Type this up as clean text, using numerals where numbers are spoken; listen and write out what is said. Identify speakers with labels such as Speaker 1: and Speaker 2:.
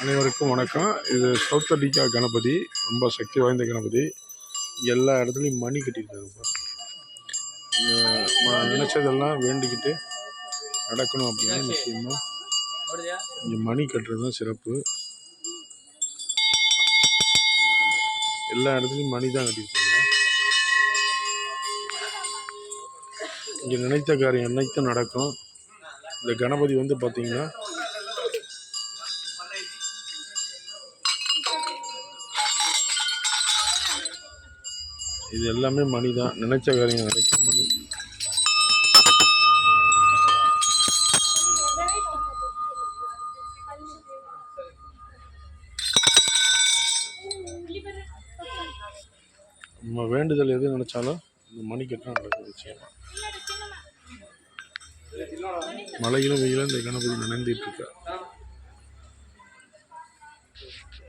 Speaker 1: அனைவருக்கும் வணக்கம். இது சவுத் அடிக்கா கணபதி, ரொம்ப சக்தி வாய்ந்த கணபதி. எல்லா இடத்துலையும் மணி கட்டியிருக்காங்க. நினச்சதெல்லாம் வேண்டிக்கிட்டு நடக்கணும் அப்படின்னா நிச்சயமாக இங்கே மணி கட்டுறது தான் சிறப்பு. எல்லா இடத்துலையும் மணி தான் கட்டியிருக்காங்க. இங்கே நினைத்த காரியம் அனைத்தும் நடக்கும். இந்த கணபதி வந்து பார்த்திங்கன்னா இது எல்லாமே மணி தான். நினைச்ச காரியம் நடக்கும் மணி. நம்ம வேண்டுதல் எது நினைச்சாலும் இந்த மணி கட்டினா நடக்கும் நிச்சயமா. மழையிலும் வெயிலும் இந்த கணபதி நினைந்துட்டு இருக்க.